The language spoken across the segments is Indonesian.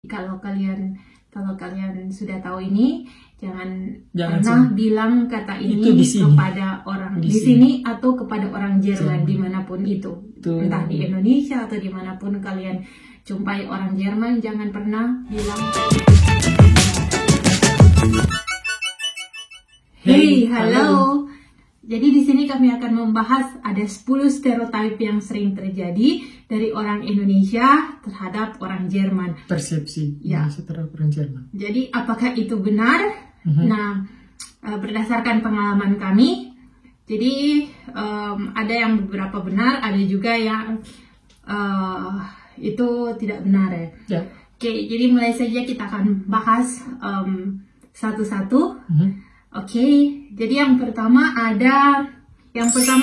Kalau kalian sudah tahu ini, jangan sih pernah bilang kata ini kepada orang di sini atau kepada orang Jerman dimanapun itu. Entah di Indonesia atau dimanapun kalian jumpai orang Jerman, jangan pernah bilang hey, halo. Jadi di sini kami akan membahas ada 10 stereotip yang sering terjadi dari orang Indonesia terhadap orang Jerman. Persepsi terhadap orang Jerman. Jadi apakah itu benar? Nah, berdasarkan pengalaman kami, jadi ada yang beberapa benar, ada juga yang itu tidak benar ya. Oke, jadi mulai saja kita akan bahas satu-satu. Oke, jadi yang pertama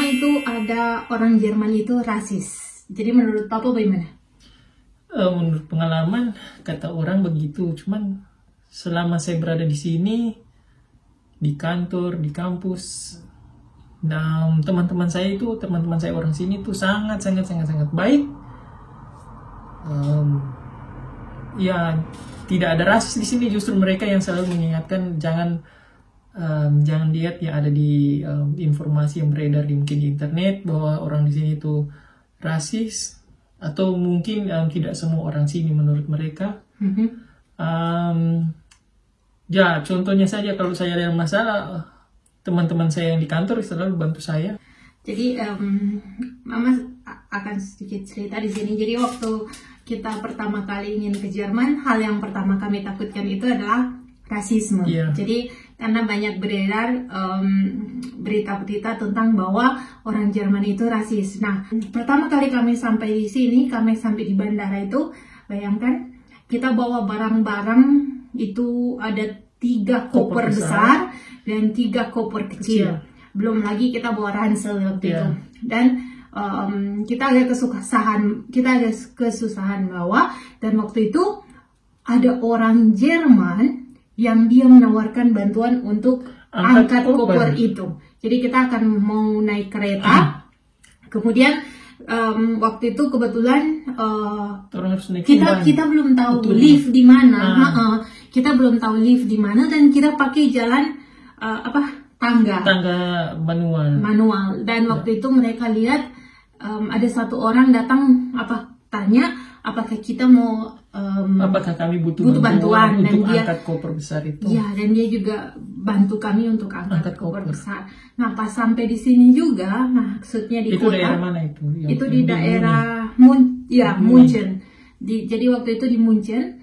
itu ada orang Jerman itu rasis. Jadi menurut Papa bagaimana? Menurut pengalaman kata orang begitu. Cuman selama saya berada di sini, di kantor, di kampus, dan teman-teman saya orang sini itu sangat baik. Ya tidak ada rasis di sini. Justru mereka yang selalu mengingatkan jangan lihat yang ada di informasi yang beredar mungkin di internet bahwa orang di sini itu rasis, atau mungkin tidak semua orang sini menurut mereka. Ya contohnya saja, kalau saya ada masalah, teman-teman saya yang di kantor selalu bantu saya. Jadi Mama akan sedikit cerita di sini. Jadi waktu kita pertama kali ingin ke Jerman, hal yang pertama kami takutkan itu adalah rasisme. Jadi karena banyak beredar berita-berita tentang bahwa orang Jerman itu rasis. Nah, pertama kali kami sampai di sini, kami sampai di bandara itu, bayangkan kita bawa barang-barang itu ada 3 koper besar dan 3 koper kecil. Belum lagi kita bawa ransel waktu itu. Dan kita agak kesusahan bawa, dan waktu itu ada orang Jerman yang dia menawarkan bantuan untuk angkat koper itu. Jadi kita akan mau naik kereta. Kemudian waktu itu kebetulan kita belum tahu lift di mana. Kita belum tahu lift di mana, dan kita pakai jalan tangga manual. Dan waktu itu mereka lihat ada satu orang datang tanya apakah kita mau apakah kami butuh bantuan untuk angkat koper besar itu. Ya, dan dia juga bantu kami untuk angkat koper besar. Nah, pas sampai di sini juga, maksudnya di itu kota. Daerah mana itu? Itu di daerah Munchen. Jadi waktu itu di Munchen,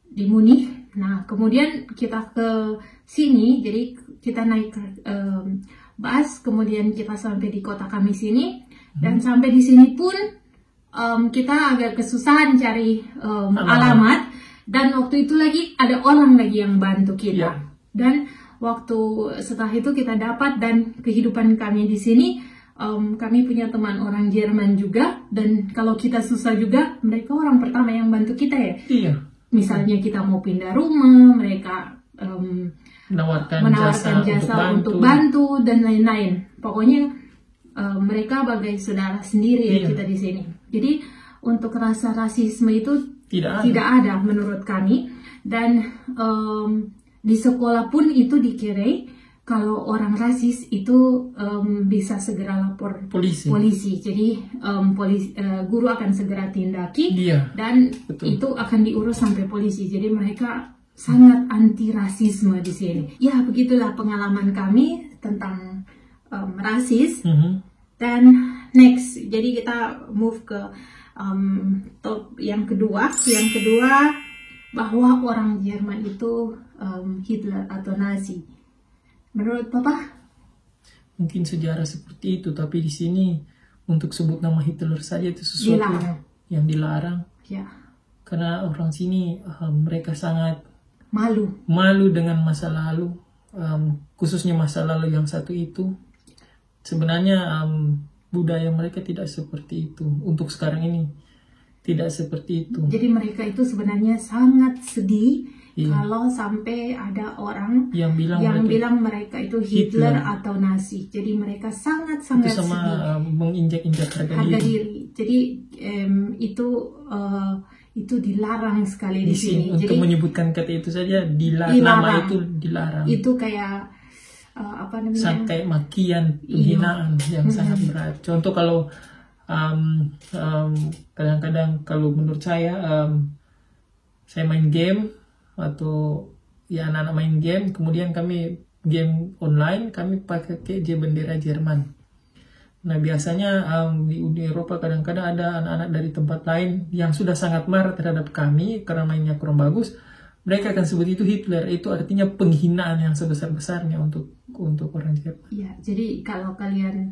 di Munich. Nah, kemudian kita ke sini, jadi kita naik bus, kemudian kita sampai di kota kami sini, dan sampai di sini pun kita agak kesusahan cari alamat, dan waktu itu lagi ada orang lagi yang bantu kita. Dan waktu setelah itu kita dapat, dan kehidupan kami di sini, kami punya teman orang Jerman juga, dan kalau kita susah juga, mereka orang pertama yang bantu kita ya. Misalnya kita mau pindah rumah, mereka menawarkan jasa untuk bantu dan lain-lain. Pokoknya mereka bagai saudara sendiri ya kita di sini. Jadi untuk rasa rasisme itu tidak ada menurut kami. Dan di sekolah pun itu dikira kalau orang rasis itu bisa segera lapor polisi. Jadi guru akan segera tindaki, dan itu akan diurus sampai polisi. Jadi mereka sangat anti rasisme di sini. Ya, begitulah pengalaman kami tentang rasis. Dan next, jadi kita move ke top yang kedua. Yang kedua, bahwa orang Jerman itu Hitler atau Nazi. Menurut Papa? Mungkin sejarah seperti itu, tapi di sini untuk sebut nama Hitler saja itu sesuatu yang dilarang. Karena orang sini mereka sangat malu dengan masa lalu, khususnya masa lalu yang satu itu. Sebenarnya budaya mereka tidak seperti itu. Untuk sekarang ini tidak seperti itu. Jadi mereka itu sebenarnya sangat sedih kalau sampai ada orang yang bilang mereka itu Hitler atau Nazi. Jadi mereka sangat sedih. Itu sama menginjak-injak harga diri. Jadi itu itu dilarang sekali di sini. Untuk jadi menyebutkan kata itu saja dilarang. Nama itu dilarang. Itu kayak apa namanya? Kayak makian, penghinaan yang sangat berat. Contoh kalau kadang-kadang kalau menurut saya main game atau ya anak-anak main game, kemudian kami game online, kami pakai bendera Jerman. Nah biasanya di Uni Eropa kadang-kadang ada anak-anak dari tempat lain yang sudah sangat marah terhadap kami karena mainnya kurang bagus. Mereka akan sebut itu Hitler. Itu artinya penghinaan yang sebesar-besarnya untuk orang Jerman. Iya, jadi kalau kalian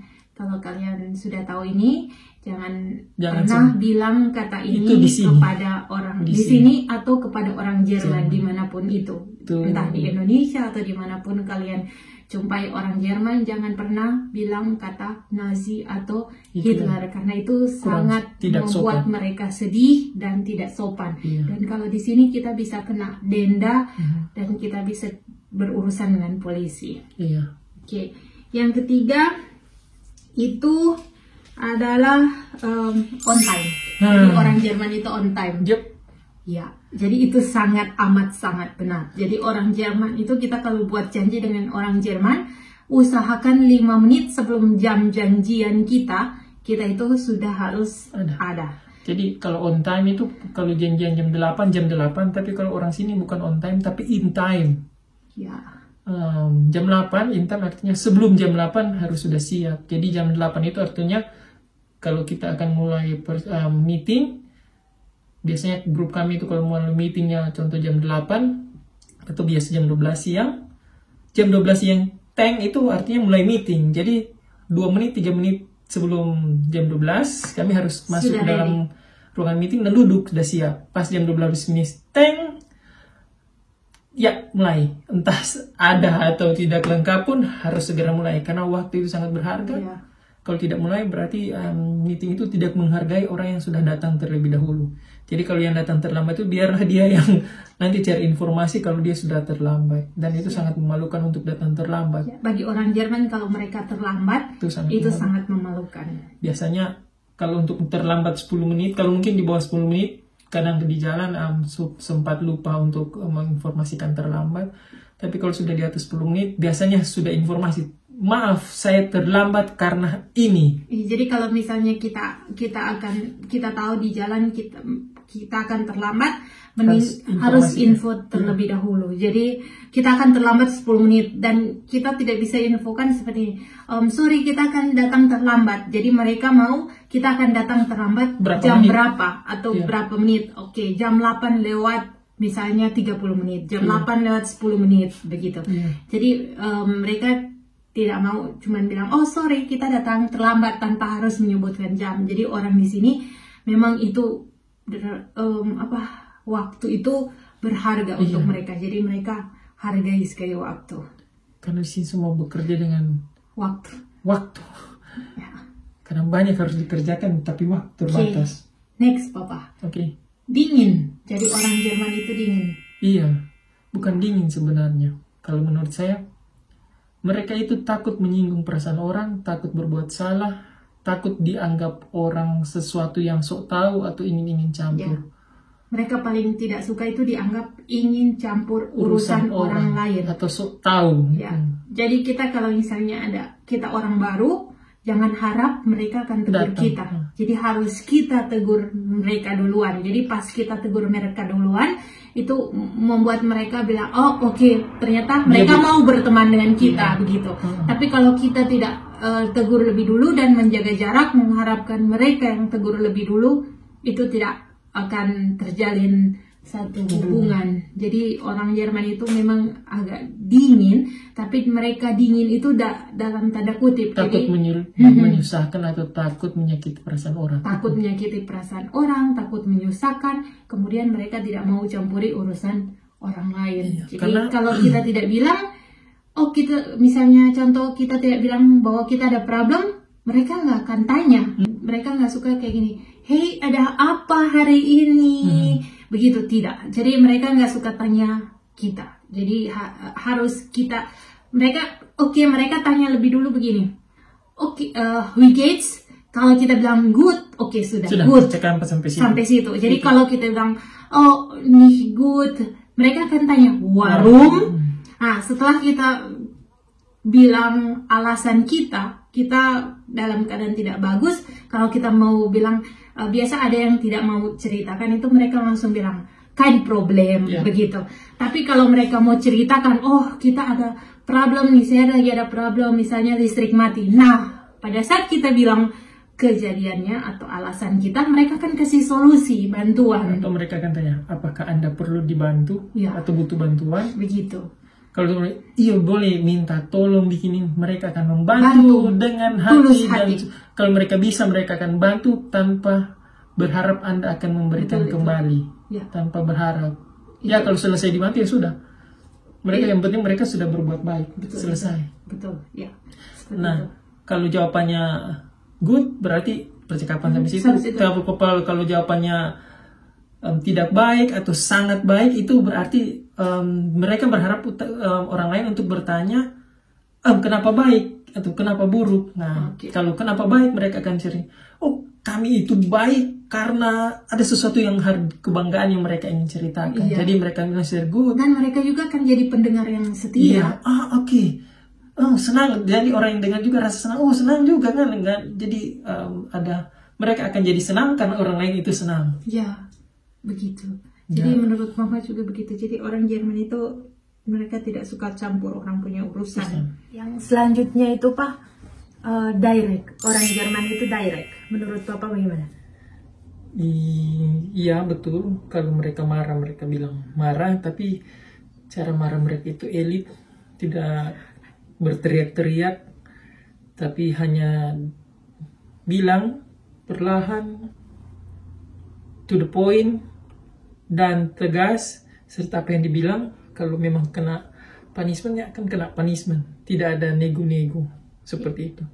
sudah tahu ini, jangan pernah bilang kata ini kepada orang di sini atau kepada orang Jerman dimanapun itu. Entah di Indonesia atau dimanapun kalian jumpai orang Jerman, jangan pernah bilang kata Nazi atau Hitler karena itu sangat membuat mereka sedih dan tidak sopan. Dan kalau di sini kita bisa kena denda dan kita bisa berurusan dengan polisi. Oke. Yang ketiga itu adalah on time. Jadi orang Jerman itu on time. Ya, jadi itu amat sangat benar. Jadi orang Jerman itu, kita kalau buat janji dengan orang Jerman, usahakan 5 menit sebelum jam janjian kita itu sudah harus ada. Jadi kalau on time itu kalau janjian jam 8, tapi kalau orang sini bukan on time tapi in time. Ya. Jam 8 in time artinya sebelum jam 8 harus sudah siap. Jadi jam 8 itu artinya kalau kita akan mulai meeting, biasanya grup kami itu kalau mulai meetingnya contoh jam 8 atau biasa jam 12 siang. Jam 12 siang tank itu artinya mulai meeting. Jadi 2 menit, 3 menit sebelum jam 12 kami harus masuk ke dalam ruangan meeting dan duduk sudah siap. Pas jam 12 menit tank ya mulai. Entah ada atau tidak lengkap pun harus segera mulai karena waktu itu sangat berharga. Kalau tidak mulai berarti meeting itu tidak menghargai orang yang sudah datang terlebih dahulu. Jadi kalau yang datang terlambat itu biarlah dia yang nanti cari informasi kalau dia sudah terlambat. Dan itu sangat memalukan untuk datang terlambat. Bagi orang Jerman kalau mereka terlambat itu sangat memalukan. Biasanya kalau untuk terlambat 10 menit, kalau mungkin di bawah 10 menit, kadang di jalan sempat lupa untuk menginformasikan terlambat. Tapi kalau sudah di atas 10 menit biasanya sudah informasi. Maaf, saya terlambat karena ini. Jadi kalau misalnya kita tahu di jalan kita akan terlambat, harus info terlebih dahulu. Jadi kita akan terlambat 10 menit dan kita tidak bisa infokan seperti sorry kita akan datang terlambat. Jadi mereka mau kita akan datang terlambat berapa atau berapa menit. Oke, jam 8 lewat misalnya 30 menit, jam 8 lewat 10 menit begitu. Jadi mereka tidak mau cuman bilang, oh sorry kita datang terlambat tanpa harus menyebutkan jam. Jadi orang di sini memang itu waktu itu berharga untuk mereka. Jadi mereka hargai sekali waktu. Karena di sini semua bekerja dengan waktu. Ya. Karena banyak harus dikerjakan tapi waktu terbatas. Next Papa. Dingin. Jadi orang Jerman itu dingin. Iya, bukan dingin sebenarnya. Kalau menurut saya mereka itu takut menyinggung perasaan orang, takut berbuat salah, takut dianggap orang sesuatu yang sok tahu atau ingin campur. Mereka paling tidak suka itu dianggap ingin campur urusan orang lain atau sok tahu. Jadi kita kalau misalnya kita orang baru, jangan harap mereka akan tegur kita. Jadi harus kita tegur mereka duluan. Jadi pas kita tegur mereka duluan, itu membuat mereka bilang, oh oke, ternyata mereka mau berteman dengan kita begitu. Tapi kalau kita tidak tegur lebih dulu dan menjaga jarak, mengharapkan mereka yang tegur lebih dulu, itu tidak akan terjalin satu hubungan. Jadi orang Jerman itu memang agak dingin, tapi mereka dingin itu dalam tanda kutip. Takut menyusahkan atau takut menyakiti perasaan orang. Takut menyakiti perasaan orang, takut menyusahkan. Kemudian mereka tidak mau campuri urusan orang lain. Jadi kalau kita tidak bilang, kita misalnya contoh kita tidak bilang bahwa kita ada problem, mereka nggak akan tanya. Mereka nggak suka kayak gini. Hey, ada apa hari ini? Begitu tidak. Jadi mereka nggak suka tanya kita. Jadi harus kita. Mereka tanya lebih dulu begini. Wie geht's? Kalau kita bilang good, oke sudah good. Sampai situ. Jadi kalau kita bilang oh nicht good, mereka akan tanya warum. Nah, setelah kita bilang alasan kita dalam keadaan tidak bagus. Kalau kita mau bilang biasa ada yang tidak mau ceritakan itu mereka langsung bilang kein problem begitu. Tapi kalau mereka mau ceritakan, oh kita ada problem nih, saya lagi ada problem, misalnya listrik mati. Nah, pada saat kita bilang kejadiannya atau alasan kita, mereka akan kasih solusi, bantuan. Atau mereka akan tanya, apakah Anda perlu dibantu atau butuh bantuan? Begitu. Kalau iya boleh minta tolong bikinin, mereka akan membantu dengan hati. Dan kalau mereka bisa, mereka akan bantu tanpa berharap Anda akan memberikan kembali. Tanpa berharap. Ya kalau selesai dibantu ya sudah. Mereka yang penting mereka sudah berbuat baik. Selesai. Betul. Ya. Nah, kalau jawabannya good berarti percakapan sampai situ. Kalau jawabannya tidak baik atau sangat baik, itu berarti mereka berharap orang lain untuk bertanya kenapa baik atau kenapa buruk. Nah, kalau kenapa baik mereka akan cari, oh kami itu baik karena ada sesuatu yang kebanggaan yang mereka ingin ceritakan. Jadi mereka bilang good. Dan mereka juga akan jadi pendengar yang setia. Oh senang, jadi orang yang dengar juga rasa senang. Oh senang juga kan, jadi mereka akan jadi senang karena orang lain itu senang. Ya, begitu. Jadi menurut Mama juga begitu. Jadi orang Jerman itu mereka tidak suka campur orang punya urusan. Yang selanjutnya itu Pak, direct. Orang Jerman itu direct. Menurut Papa bagaimana? Iya betul. Kalau mereka marah, mereka bilang marah, tapi cara marah mereka itu elit, tidak berteriak-teriak, tapi hanya bilang perlahan, to the point, dan tegas. Serta apa yang dibilang, kalau memang kena punishment, ya akan kena punishment. Tidak ada nego-nego seperti itu.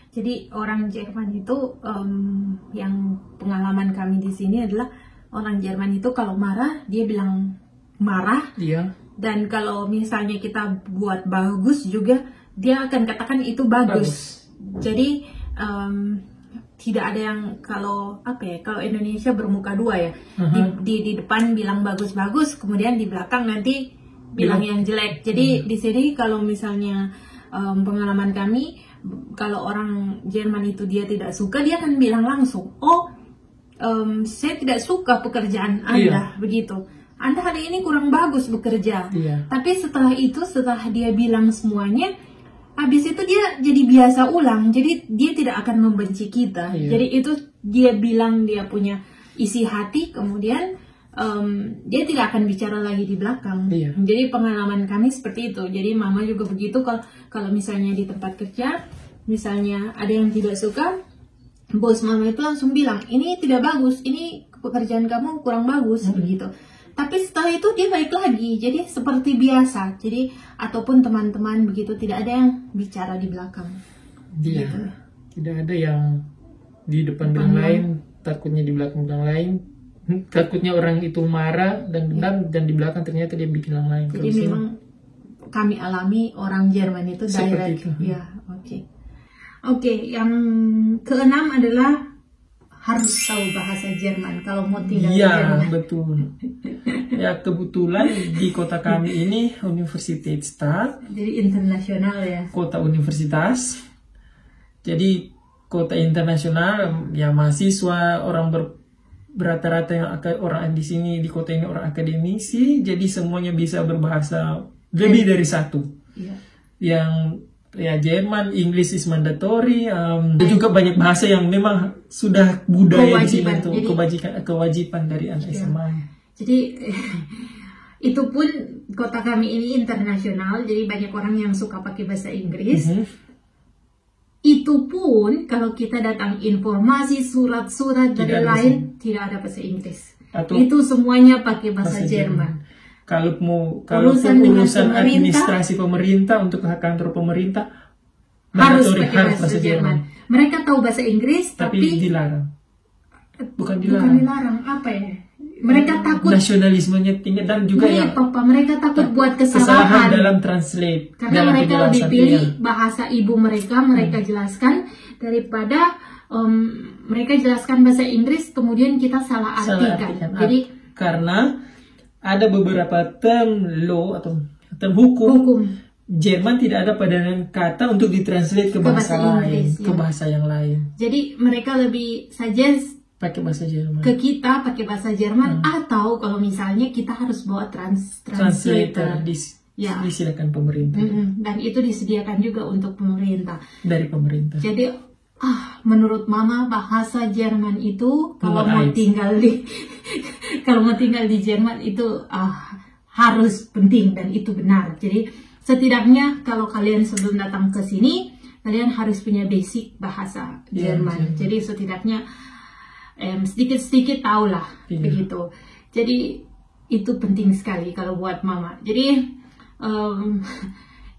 Jadi orang Jerman itu, yang pengalaman kami di sini adalah orang Jerman itu kalau marah dia bilang marah. Dan kalau misalnya kita buat bagus juga, dia akan katakan itu bagus. Jadi tidak ada yang kalau Indonesia bermuka dua ya. Di depan bilang bagus-bagus, kemudian di belakang nanti bilang yang jelek. Jadi di sini kalau misalnya pengalaman kami, kalau orang Jerman itu dia tidak suka, dia akan bilang langsung, saya tidak suka pekerjaan Anda, begitu. Anda hari ini kurang bagus bekerja. Tapi setelah itu, setelah dia bilang semuanya, habis itu dia jadi biasa ulang. Jadi dia tidak akan membenci kita. Jadi itu dia bilang dia punya isi hati, kemudian dia tidak akan bicara lagi di belakang. Jadi pengalaman kami seperti itu. Jadi Mama juga begitu. Kalau misalnya di tempat kerja, misalnya ada yang tidak suka, bos Mama itu langsung bilang, ini tidak bagus, ini pekerjaan kamu kurang bagus, begitu. Tapi setelah itu dia baik lagi, jadi seperti biasa. Jadi ataupun teman-teman begitu, tidak ada yang bicara di belakang. Gitu. Tidak ada yang di depan bilang lain, takutnya di belakang bilang lain. Takutnya orang itu marah dan dendam, dan di belakang ternyata dia bikin yang lain. Jadi memang kami alami orang Jerman itu direct. Ya, oke. Yang keenam adalah harus tahu bahasa Jerman kalau mau tinggal di Jerman. Iya, betul. Ya, kebetulan di kota kami ini Universitätsstadt. Jadi internasional ya. Kota universitas. Jadi kota internasional, ya mahasiswa, orang rata-rata yang orang di sini di kota ini orang akademisi, jadi semuanya bisa berbahasa lebih dari satu. Yang Jerman, English is mandatory, dan juga banyak bahasa yang memang sudah budaya di sini itu kewajiban dari anak SMA. Jadi itu pun kota kami ini internasional, jadi banyak orang yang suka pakai bahasa Inggris. Itu pun kalau kita datang informasi surat-surat dari lain tidak ada bahasa Inggris. Itu semuanya pakai bahasa Jerman. Kalau urusan administrasi pemerintah untuk kantor pemerintah harus pakai bahasa Jerman. Mereka tahu bahasa Inggris tapi dilarang. Bukan dilarang, apa ya? Mereka takut nasionalismenya tinggi, dan juga mereka takut buat kesalahan dalam translate. Karena mereka lebih pilih bahasa ibu mereka jelaskan daripada mereka jelaskan bahasa Inggris, kemudian kita salah artikan. Jadi karena ada beberapa term law atau term hukum. Jerman tidak ada padanan kata untuk ditranslate ke bahasa lain, ke bahasa yang lain. Jadi mereka lebih suggest pakai bahasa Jerman. Ke kita pakai bahasa Jerman, atau kalau misalnya kita harus bawa translator. Disediakan pemerintah. Dan itu disediakan juga untuk pemerintah. Dari pemerintah. Jadi menurut Mama bahasa Jerman itu kalau mau tinggal di Jerman itu harus penting dan itu benar. Jadi setidaknya kalau kalian sebelum datang ke sini, kalian harus punya basic bahasa Jerman. Jadi setidaknya sedikit-sedikit tahulah begitu. Jadi itu penting sekali kalau buat Mama. Jadi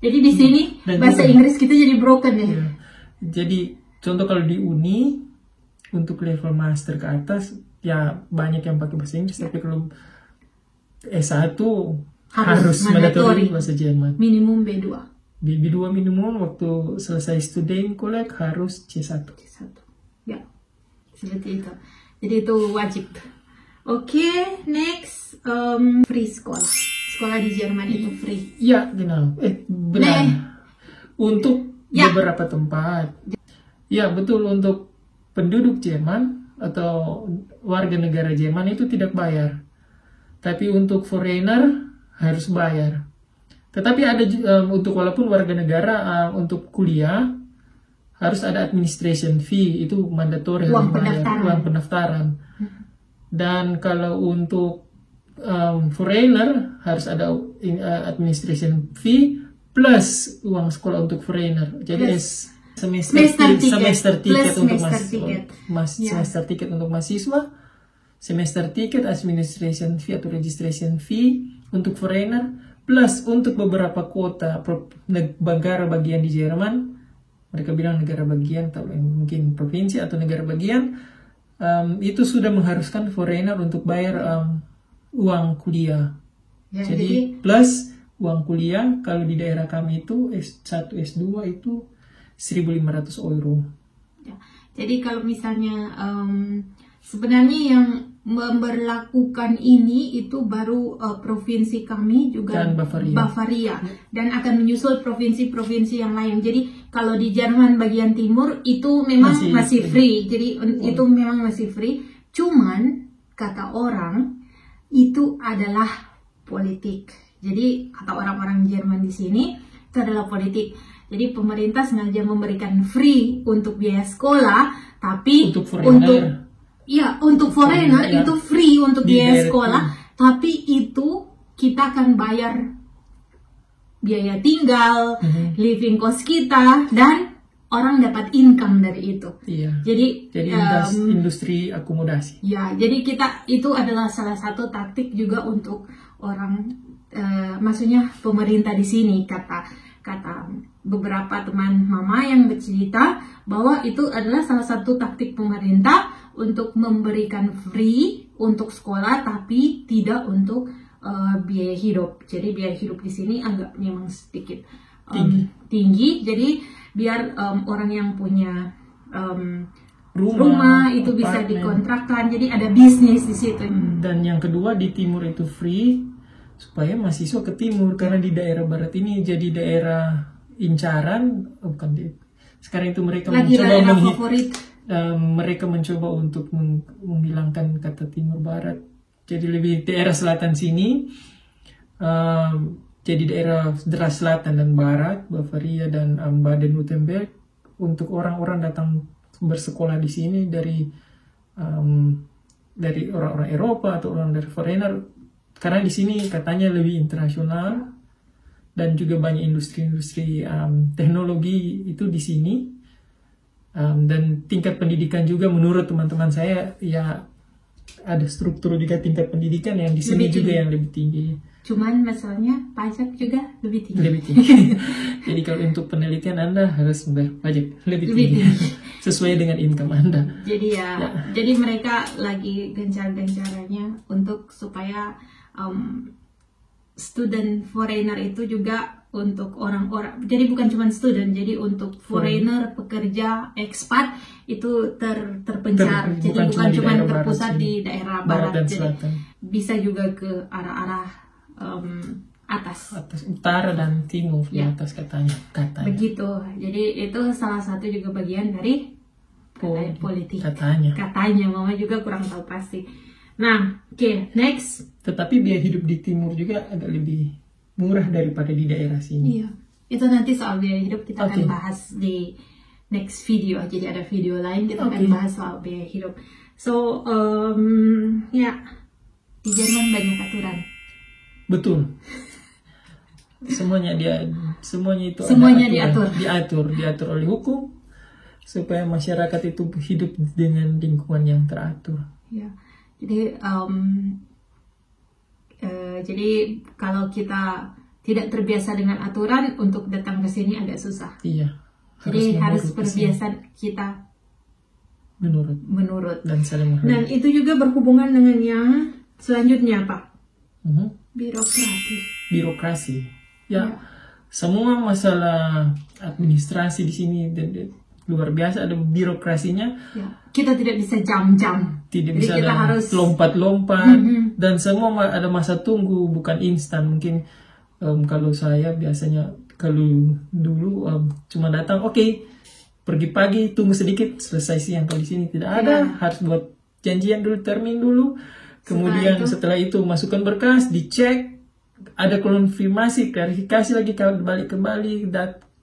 di sini bahasa Inggris kita jadi broken ya. Jadi contoh kalau di uni untuk level master ke atas ya banyak yang pakai bahasa Inggris, tapi kalau S1 harus mandatory bahasa Jerman. Minimum B2. B2 minimum, waktu selesai student college harus C1. Ya, seperti itu. Jadi itu wajib. Oke, next free sekolah. Sekolah di Jerman itu free. Ya, benar. Untuk beberapa tempat. Ya, betul, untuk penduduk Jerman atau warga negara Jerman itu tidak bayar. Tapi untuk foreigner harus bayar. Tetapi ada untuk walaupun warga negara untuk kuliah harus ada administration fee, itu mandatory, uang pendaftaran. Dan kalau untuk foreigner harus ada administration fee plus uang sekolah untuk foreigner. Jadi semester tiket untuk semester tiket untuk mahasiswa, semester tiket, administration fee atau registration fee untuk foreigner, plus untuk beberapa kota negara bagian di Jerman, mereka bilang negara bagian atau mungkin provinsi atau negara bagian, itu sudah mengharuskan foreigner untuk bayar uang kuliah. Jadi plus uang kuliah kalau di daerah kami itu S1 S2 itu 1.500 euro. Jadi kalau misalnya sebenarnya yang memberlakukan ini itu baru provinsi kami juga dan Bavaria. Dan akan menyusul provinsi-provinsi yang lain. Jadi kalau di Jerman bagian timur itu memang masih free. Jadi itu memang masih free. Cuman kata orang itu adalah politik. Jadi kata orang-orang Jerman di sini itu adalah politik. Jadi pemerintah sengaja memberikan free untuk biaya sekolah, tapi untuk foreigner itu free untuk biaya sekolah, tapi itu kita akan bayar biaya tinggal, living cost kita, dan orang dapat income dari itu. Jadi industri akomodasi. Ya, jadi itu adalah salah satu taktik juga untuk orang, maksudnya pemerintah di sini, kata beberapa teman Mama yang bercerita bahwa itu adalah salah satu taktik pemerintah untuk memberikan free untuk sekolah, tapi tidak untuk biaya hidup. Jadi biaya hidup di sini agak memang sedikit tinggi. Jadi biar orang yang punya rumah itu bisa dikontrakkan. Jadi ada bisnis di situ. Dan yang kedua, di timur itu free supaya mahasiswa ke timur, karena di daerah barat ini jadi daerah incaran, sekarang itu mereka mencoba untuk menghilangkan kata timur barat, jadi lebih daerah selatan sini, jadi daerah selatan dan barat, Bavaria dan Baden-Württemberg, untuk orang-orang datang bersekolah di sini dari orang-orang Eropa atau orang dari foreigner. Karena di sini katanya lebih internasional dan juga banyak industri-industri teknologi itu di sini, dan tingkat pendidikan juga menurut teman-teman saya ya ada struktur juga tingkat pendidikan yang di sini juga yang lebih tinggi. Cuman masalahnya pajak juga lebih tinggi. Jadi kalau untuk penelitian Anda harus membayar pajak lebih tinggi. Sesuai dengan income Anda. Jadi jadi mereka lagi gencar-gencarnya untuk supaya student foreigner itu juga untuk orang-orang, jadi bukan cuma student, jadi untuk foreigner, pekerja, expat itu terpencar. Jadi bukan cuma terpusat di daerah barat, jadi bisa juga ke arah-arah atas, utara dan timur di atas katanya. Begitu. Jadi itu salah satu juga bagian dari politik. Katanya, Mama juga kurang tahu pasti. Nah, oke, next. Tetapi biaya hidup di timur juga agak lebih murah daripada di daerah sini. Iya, itu nanti soal biaya hidup kita akan bahas di next video. Jadi ada video lain kita akan bahas soal biaya hidup. So, ya, di Jerman banyak aturan. Betul. Semuanya itu diatur oleh hukum supaya masyarakat itu hidup dengan lingkungan yang teratur. Ya, jadi kalau kita tidak terbiasa dengan aturan, untuk datang ke sini agak susah. Iya. Jadi harus berbiasa kita menurut dan saling menghargai. Dan itu juga berhubungan dengan yang selanjutnya, Pak. Birokrasi. Ya. Semua masalah administrasi di sini luar biasa, ada birokrasinya. Ya. Kita tidak bisa jam-jam. Tidak bisa kita harus lompat-lompat. Dan semua ada masa tunggu, bukan instan. Mungkin kalau saya biasanya, kalau dulu cuma datang, pergi pagi, tunggu sedikit, selesai siang. Kalau di sini tidak ada, harus buat janjian dulu, termin dulu. Kemudian setelah itu masukkan berkas, dicek, ada konfirmasi, klarifikasi lagi, balik kembali,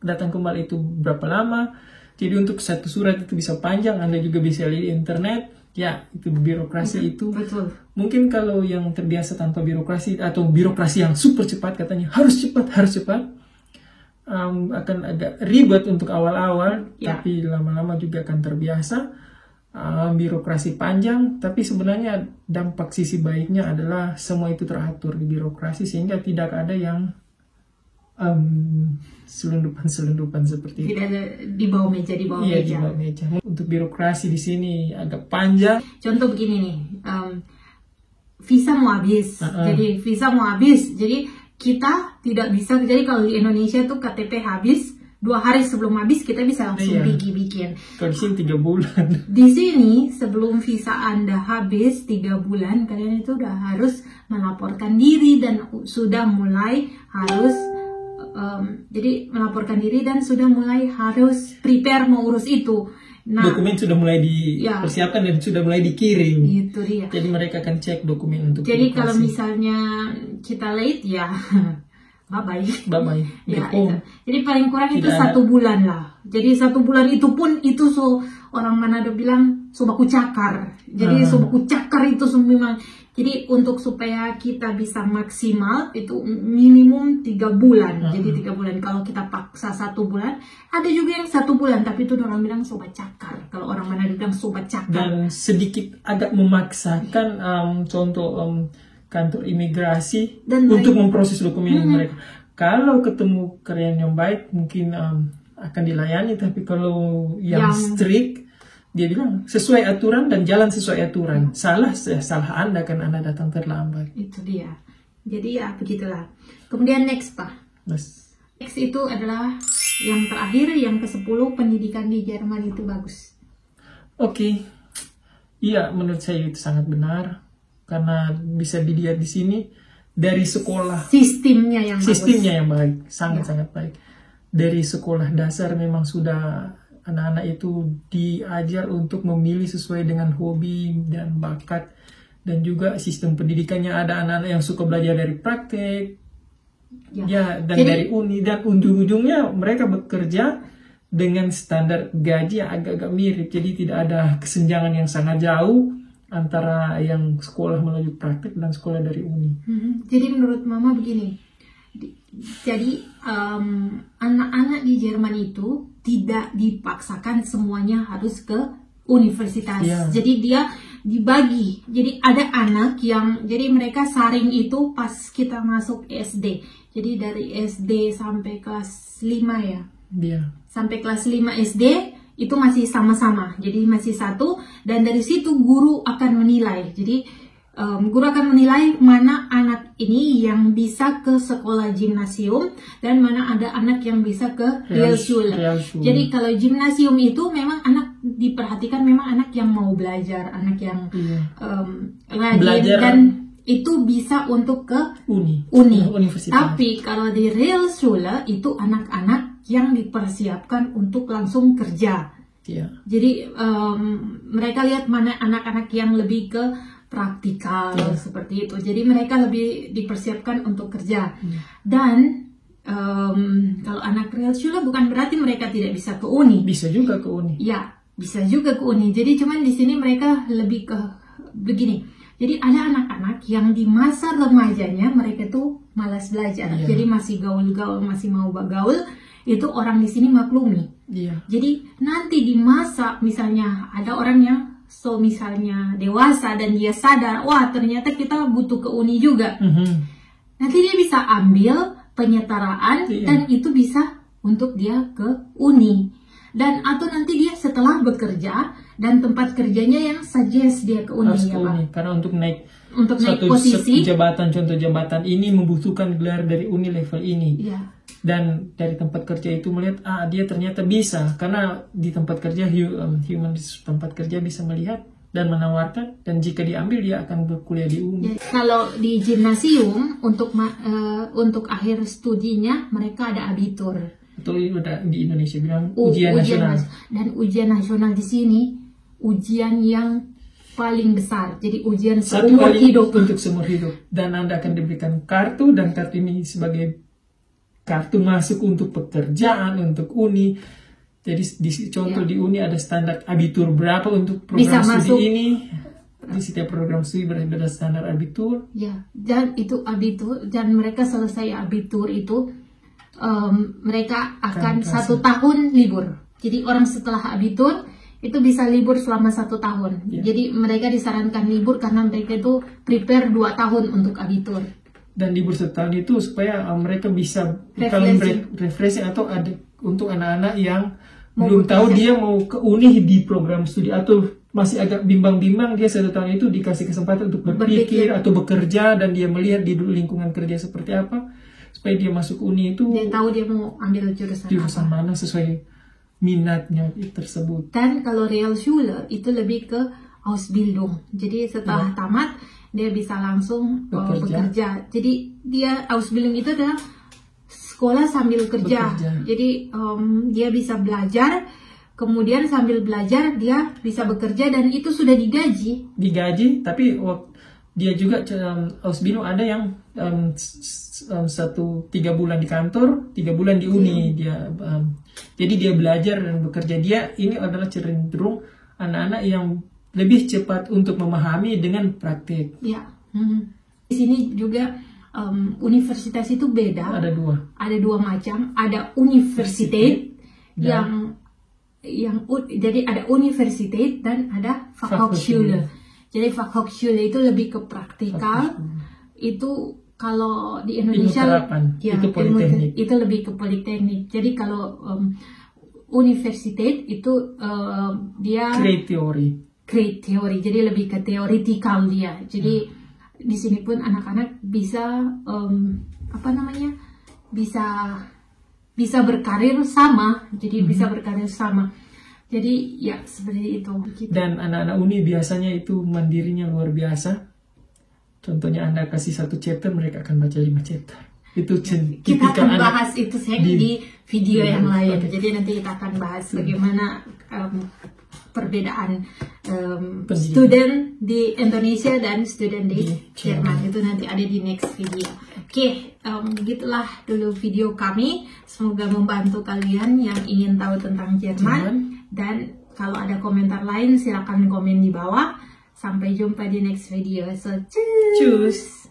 datang kembali itu berapa lama. Jadi untuk satu surat itu bisa panjang, Anda juga bisa lihat di internet. Ya, itu birokrasi itu. Betul. Mungkin kalau yang terbiasa tanpa birokrasi atau birokrasi yang super cepat, katanya harus cepat, akan agak ribet untuk awal-awal, tapi lama-lama juga akan terbiasa. Birokrasi panjang, tapi sebenarnya dampak sisi baiknya adalah semua itu teratur di birokrasi sehingga tidak ada yang selundupan seperti itu. Tidak ada di bawah meja. Di bawah meja. Untuk birokrasi di sini agak panjang. Contoh begini nih, visa mau habis. Jadi visa mau habis. Jadi kita tidak bisa. Jadi kalau di Indonesia tuh KTP habis 2 hari sebelum habis, kita bisa langsung pergi bikin. Kalau di sini 3 bulan. Di sini sebelum visa Anda habis 3 bulan, kalian itu udah harus melaporkan diri dan sudah mulai harus melaporkan diri dan sudah mulai harus prepare mau urus itu. Nah, dokumen sudah mulai dipersiapkan dan sudah mulai dikirim. Itu dia. Jadi mereka akan cek dokumen untuk. Jadi kalau misalnya kita late ya, bye bye. Ya, jadi paling kurang itu 1 bulan lah. Jadi 1 bulan itu pun itu orang Manado bilang sobaku cakar. Jadi sobaku cakar itu memang. Jadi untuk supaya kita bisa maksimal itu minimum 3 bulan. Jadi 3 bulan. Kalau kita paksa 1 bulan, ada juga yang 1 bulan, tapi itu orang bilang sobat cakar. Kalau orang Manado bilang sobat cakar. Dan sedikit agak memaksakan contoh kantor imigrasi dan untuk memproses dokumen mereka. Kalau ketemu karyawan yang baik mungkin akan dilayani, tapi kalau yang strict, dia bilang sesuai aturan dan jalan sesuai aturan. Salah Anda kan Anda datang terlambat. Itu dia. Jadi ya begitulah. Kemudian next, Pak. Next itu adalah yang terakhir, yang ke-10, pendidikan di Jerman itu bagus. Iya, menurut saya itu sangat benar. Karena bisa dilihat di sini dari sekolah. Sistemnya yang baik. Sangat-sangat baik. Dari sekolah dasar memang sudah anak-anak itu diajar untuk memilih sesuai dengan hobi dan bakat. Dan juga sistem pendidikannya ada anak-anak yang suka belajar dari praktek. Dan dari uni. Dan ujung-ujungnya mereka bekerja dengan standar gaji yang agak-agak mirip. Jadi tidak ada kesenjangan yang sangat jauh antara yang sekolah melalui praktek dan sekolah dari uni. Jadi menurut Mama begini. Jadi anak-anak di Jerman itu tidak dipaksakan semuanya harus ke universitas. Jadi dia dibagi. Jadi ada anak yang, jadi mereka saring itu pas kita masuk SD. Jadi dari SD sampai kelas 5 ya. Sampai kelas 5 SD itu masih sama-sama. Jadi masih satu, dan dari situ guru akan menilai. Jadi guru akan menilai mana anak ini yang bisa ke sekolah gimnasium dan mana ada anak yang bisa ke Realschule. Jadi kalau gimnasium itu memang anak diperhatikan, memang anak yang mau belajar, anak yang rajin dan itu bisa untuk ke uni. Tapi kalau di Realschule itu anak-anak yang dipersiapkan untuk langsung kerja. Jadi mereka lihat mana anak-anak yang lebih ke praktikal seperti itu. Jadi mereka lebih dipersiapkan untuk kerja. Dan kalau anak Realschule bukan berarti mereka tidak bisa ke uni. Bisa juga ke uni. Ya, bisa juga ke uni. Jadi cuman di sini mereka lebih ke begini. Jadi ada anak-anak yang di masa remajanya mereka tuh malas belajar. Jadi masih gaul-gaul, masih mau bergaul. Itu orang di sini maklumi. Jadi nanti di masa misalnya ada orang yang misalnya dewasa dan dia sadar, wah ternyata kita butuh ke uni juga. Nanti dia bisa ambil penyetaraan dan itu bisa untuk dia ke uni. Dan atau nanti dia setelah bekerja dan tempat kerjanya yang suggest dia ke uni ya Pak. Karena untuk naik naik posisi jabatan, contoh jabatan ini membutuhkan gelar dari uni level ini. Dan dari tempat kerja itu melihat dia ternyata bisa, karena di tempat kerja human tempat kerja bisa melihat dan menawarkan, dan jika diambil dia akan berkuliah di uni. Kalau di gimnasium untuk akhir studinya mereka ada abitur. Atau di Indonesia bilang ujian nasional. Dan ujian nasional di sini ujian yang paling besar. Jadi ujian seumur hidup. Untuk seumur hidup. Dan Anda akan diberikan kartu, dan kartu ini sebagai kartu masuk untuk pekerjaan, untuk uni. Jadi contoh di uni ada standar abitur berapa untuk program studi ini. Di setiap program studi berbeda standar abitur. Dan itu abitur, dan mereka selesai abitur itu mereka akan 1 tahun libur. Jadi orang setelah abitur itu bisa libur selama 1 tahun. Jadi mereka disarankan libur karena mereka itu prepare 2 tahun untuk abitur. Dan libur setahun itu supaya mereka bisa refreshing atau ada untuk anak-anak yang belum tahu dia mau ke uni di program studi atau masih agak bimbang-bimbang, dia 1 tahun itu dikasih kesempatan untuk berpikir atau bekerja, dan dia melihat di lingkungan kerja seperti apa supaya dia masuk uni itu dia tahu dia mau ambil jurusan mana sesuai minatnya tersebut. Dan kalau Realschule itu lebih ke Ausbildung. Jadi setelah tamat dia bisa langsung bekerja. Jadi dia Ausbildung itu adalah sekolah sambil kerja. Jadi dia bisa belajar, kemudian sambil belajar dia bisa bekerja, dan itu sudah digaji. Tapi dia juga Ausbildung ada yang 3 bulan di kantor, 3 bulan di uni. Jadi dia belajar dan bekerja. Ini adalah cenderung anak-anak yang lebih cepat untuk memahami dengan praktik. Di sini juga universitas itu beda. Ada dua macam. Ada universitas yang jadi ada universitas dan ada Fachhochschule. Jadi Fachhochschule itu lebih ke praktikal. Itu kalau di Indonesia itu politeknik. Itu lebih ke politeknik. Jadi kalau universitas itu dia great teori, jadi lebih ke teoritikal dia. Jadi di sini pun anak-anak bisa bisa berkarir sama. Jadi bisa berkarir sama. Jadi ya seperti itu. Dan anak-anak uni biasanya itu mandirinya luar biasa. Contohnya Anda kasih 1 chapter, mereka akan baca 5 chapter. Itu kita akan bahas itu di video yang lain. Jadi nanti kita akan bahas bagaimana perbedaan student di Indonesia dan student di Jerman. Itu nanti ada di next video. Oke, begitulah dulu video kami. Semoga membantu kalian yang ingin tahu tentang Jerman. Dan kalau ada komentar lain silakan komen di bawah. Sampai jumpa di next video. So, tschüss.